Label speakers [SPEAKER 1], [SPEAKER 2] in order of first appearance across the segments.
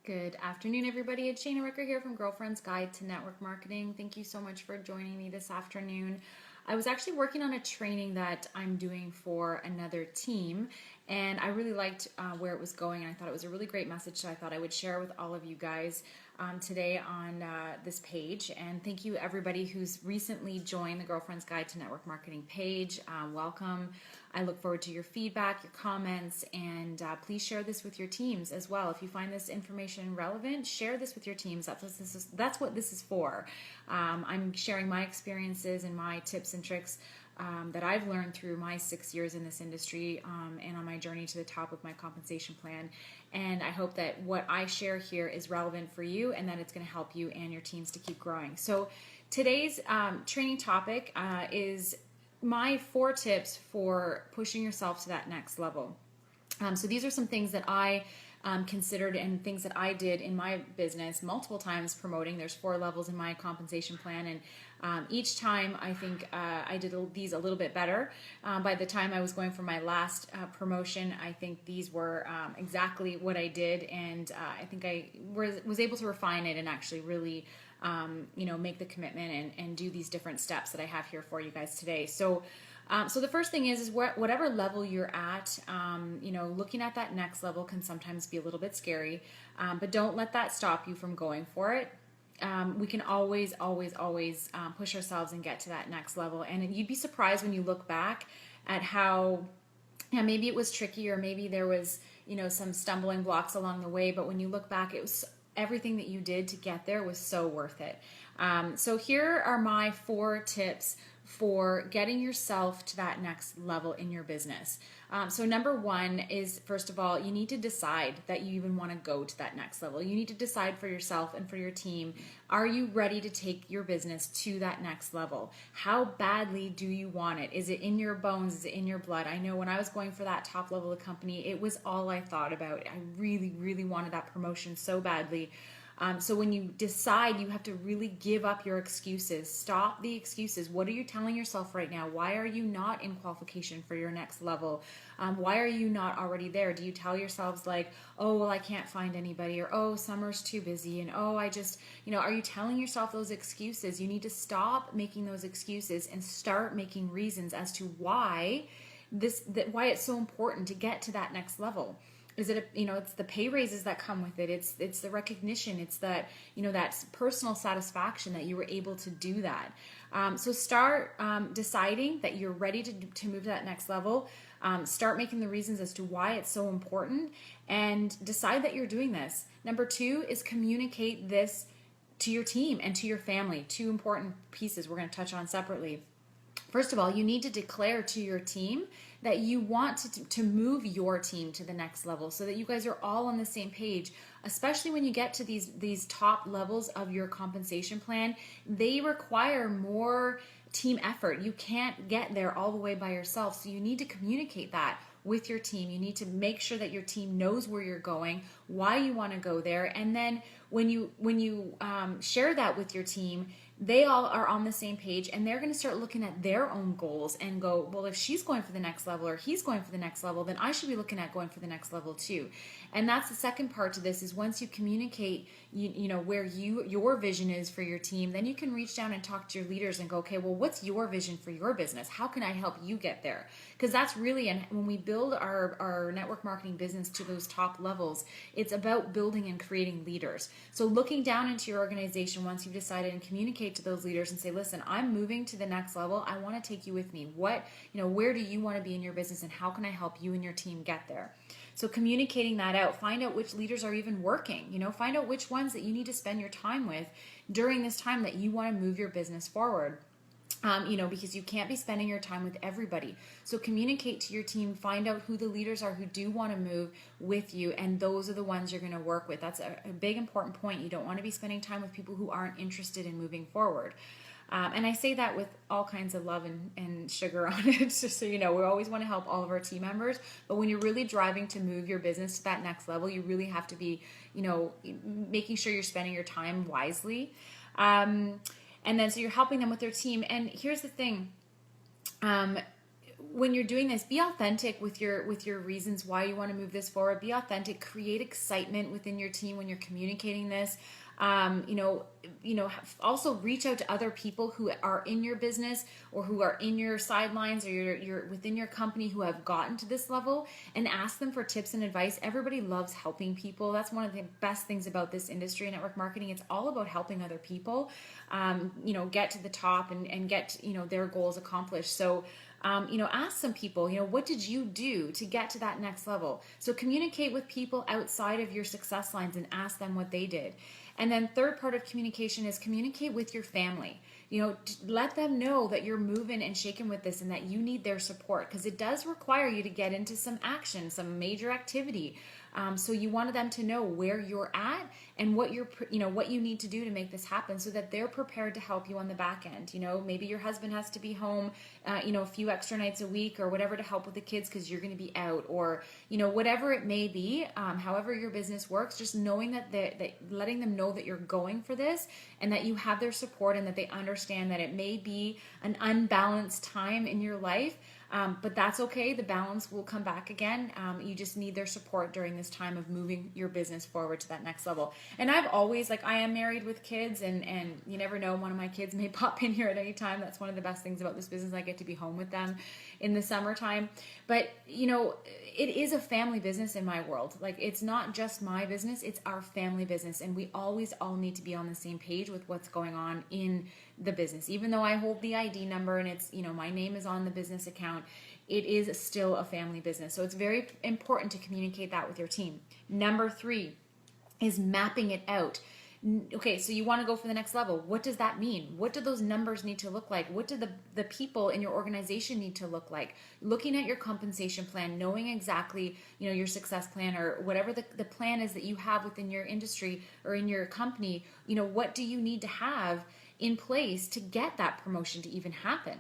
[SPEAKER 1] Good afternoon, everybody. It's Shana Ricker here from Girlfriend's Guide to Network Marketing. Thank you so much for joining me this afternoon. I was actually working on a training that I'm doing for another team, and I really liked where it was going. And I thought it was a really great message, so I thought I would share with all of you guys today on this page. And thank you, everybody who's recently joined the Girlfriend's Guide to Network Marketing page. Welcome. I look forward to your feedback, your comments, and please share this with your teams as well. If you find this information relevant, share this with your teams. That's what this is for. I'm sharing my experiences and my tips and tricks that I've learned through my 6 years in this industry and on my journey to the top of my compensation plan. And I hope that what I share here is relevant for you and that it's going to help you and your teams to keep growing. So today's training topic is my 4 tips for pushing yourself to that next level. So these are some things that I considered and things that I did in my business multiple times promoting. There's 4 levels in my compensation plan, and each time I think I did these a little bit better. By the time I was going for my last promotion, I think these were exactly what I did, and I think I was able to refine it and actually really make the commitment and do these different steps that I have here for you guys today. So the first thing is whatever level you're at, looking at that next level can sometimes be a little bit scary, but don't let that stop you from going for it. We can always push ourselves and get to that next level. And you'd be surprised when you look back at how, maybe it was tricky or maybe there was, some stumbling blocks along the way, but when you look back, it was everything that you did to get there was so worth it. So here are my 4 tips for getting yourself to that next level in your business. So number 1 is, first of all, you need to decide that you even want to go to that next level. You need to decide for yourself and for your team, are you ready to take your business to that next level? How badly do you want it? Is it in your bones? Is it in your blood? I know when I was going for that top level of the company, it was all I thought about. I really, really wanted that promotion so badly. So when you decide, you have to really give up your excuses. Stop the excuses. What are you telling yourself right now? Why are you not in qualification for your next level? Why are you not already there? Do you tell yourselves like, oh, well, I can't find anybody, or oh, summer's too busy, and oh, I just, are you telling yourself those excuses? You need to stop making those excuses and start making reasons as to why why it's so important to get to that next level. Is it it's the pay raises that come with it. It's the recognition. It's that that personal satisfaction that you were able to do that. So start deciding that you're ready to move to that next level. Start making the reasons as to why it's so important, and decide that you're doing this. Number 2 is communicate this to your team and to your family. 2 important pieces we're going to touch on separately. First of all, you need to declare to your team that you want to move your team to the next level so that you guys are all on the same page, especially when you get to these top levels of your compensation plan. They require more team effort. You can't get there all the way by yourself, so you need to communicate that with your team. You need to make sure that your team knows where you're going, why you want to go there, and then when you share that with your team, they all are on the same page, and they're going to start looking at their own goals and go, well, if she's going for the next level or he's going for the next level, then I should be looking at going for the next level too. And that's the second part to this, is once you communicate where your vision is for your team, then you can reach down and talk to your leaders and go, okay, well, what's your vision for your business? How can I help you get there? Because that's really, and when we build our network marketing business to those top levels, it's about building and creating leaders. So looking down into your organization once you've decided, and communicate to those leaders and say, listen, I'm moving to the next level. I want to take you with me. Where do you want to be in your business, and how can I help you and your team get there? So communicating that out, find out which leaders are even working, find out which ones that you need to spend your time with during this time that you want to move your business forward. Because you can't be spending your time with everybody. So communicate to your team, find out who the leaders are who do want to move with you, and those are the ones you're going to work with. That's a big important point. You don't want to be spending time with people who aren't interested in moving forward. And I say that with all kinds of love and sugar on it, just so you know. We always want to help all of our team members, but when you're really driving to move your business to that next level, you really have to be, making sure you're spending your time wisely. And then so you're helping them with their team. And here's the thing. when you're doing this, be authentic with your reasons why you want to move this forward. Be authentic, create excitement within your team when you're communicating this. Also reach out to other people who are in your business or who are in your sidelines or you're within your company who have gotten to this level, and ask them for tips and advice. Everybody loves helping people. That's one of the best things about this industry, network marketing. It's all about helping other people, get to the top and get, their goals accomplished. So, ask some people, what did you do to get to that next level? So communicate with people outside of your success lines and ask them what they did. And then third part of communication is communicate with your family. Let them know that you're moving and shaking with this and that you need their support, because it does require you to get into some action, some major activity. So you wanted them to know where you're at and what what you need to do to make this happen, so that they're prepared to help you on the back end. Maybe your husband has to be home, a few extra nights a week or whatever to help with the kids because you're going to be out, or whatever it may be. However your business works, just knowing that letting them know that you're going for this and that you have their support and that they understand that it may be an unbalanced time in your life. But that's okay. The balance will come back again. You just need their support during this time of moving your business forward to that next level. And I've always, I am married with kids, and you never know, one of my kids may pop in here at any time. That's one of the best things about this business. I get to be home with them in the summertime. But, it is a family business in my world. It's not just my business, it's our family business. And we always all need to be on the same page with what's going on in the business. Even though I hold the ID number and it's, my name is on the business account, it is still a family business. So it's very important to communicate that with your team. Number 3 is mapping it out. Okay, so you want to go for the next level. What does that mean? What do those numbers need to look like? What do the people in your organization need to look like? Looking at your compensation plan, knowing exactly, your success plan or whatever the plan is that you have within your industry or in your company, what do you need to have in place to get that promotion to even happen?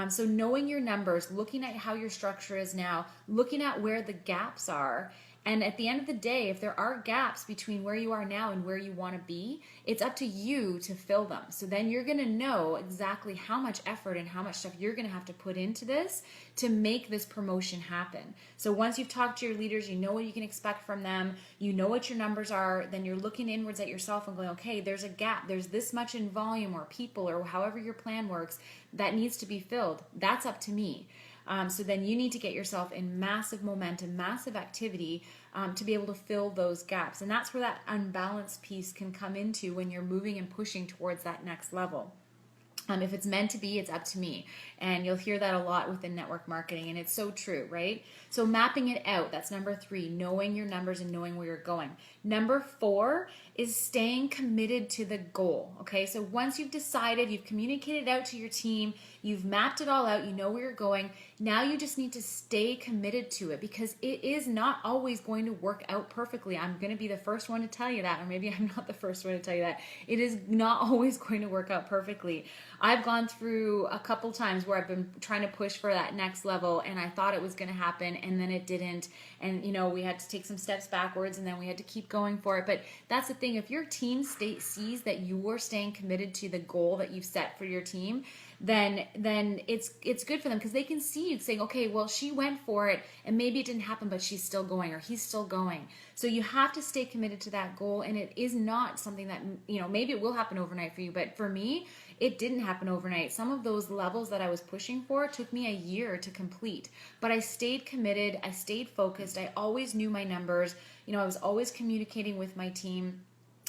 [SPEAKER 1] So knowing your numbers, looking at how your structure is now, looking at where the gaps are. And at the end of the day, if there are gaps between where you are now and where you want to be, it's up to you to fill them. So then you're going to know exactly how much effort and how much stuff you're going to have to put into this to make this promotion happen. So once you've talked to your leaders, you know what you can expect from them, you know what your numbers are, then you're looking inwards at yourself and going, okay, there's a gap. There's this much in volume or people or however your plan works that needs to be filled. That's up to me. So then you need to get yourself in massive momentum, massive activity to be able to fill those gaps. And that's where that unbalanced piece can come into when you're moving and pushing towards that next level. If it's meant to be, it's up to me. And you'll hear that a lot within network marketing, and it's so true, right? So mapping it out, that's number 3, knowing your numbers and knowing where you're going. Number 4 is staying committed to the goal, okay? So once you've decided, you've communicated out to your team, you've mapped it all out, you know where you're going, now you just need to stay committed to it, because it is not always going to work out perfectly. I'm going to be the first one to tell you that, or maybe I'm not the first one to tell you that. It is not always going to work out perfectly. I've gone through a couple times where I've been trying to push for that next level, and I thought it was going to happen, and then it didn't. And, we had to take some steps backwards, and then we had to keep going for it. But that's the thing. If your team sees that you are staying committed to the goal that you've set for your team, then it's good for them, because they can see you saying, okay, well, she went for it and maybe it didn't happen, but she's still going, or he's still going. So you have to stay committed to that goal. And it is not something that, maybe it will happen overnight for you, but for me, it didn't happen overnight. Some of those levels that I was pushing for took me a year to complete, but I stayed committed. I stayed focused. I always knew my numbers. I was always communicating with my team,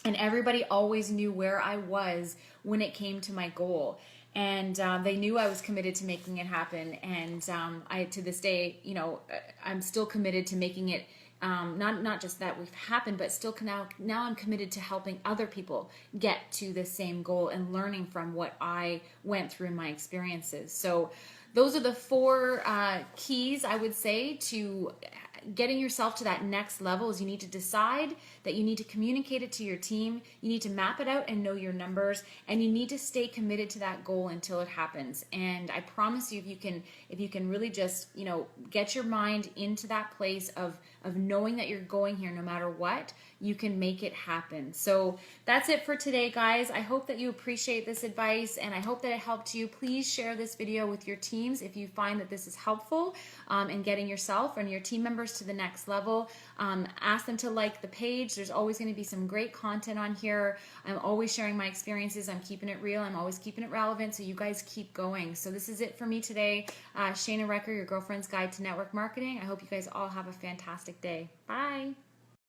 [SPEAKER 1] and everybody always knew where I was when it came to my goal. And they knew I was committed to making it happen. And I, to this day, I'm still committed to making it. Not just that we've happened, but still now I'm committed to helping other people get to the same goal and learning from what I went through in my experiences. So those are the 4 keys, I would say, to getting yourself to that next level. Is you need to decide that you need to communicate it to your team, you need to map it out and know your numbers, and you need to stay committed to that goal until it happens. And I promise you, if you can really just get your mind into that place of of knowing that you're going here no matter what, you can make it happen. So that's it for today, guys. I hope that you appreciate this advice, and I hope that it helped you. Please share this video with your teams if you find that this is helpful in getting yourself and your team members to the next level. Ask them to like the page. There's always going to be some great content on here. I'm always sharing my experiences. I'm keeping it real. I'm always keeping it relevant, so you guys keep going. So this is it for me today. Shana Recker, your girlfriend's guide to network marketing. I hope you guys all have a fantastic day. Bye.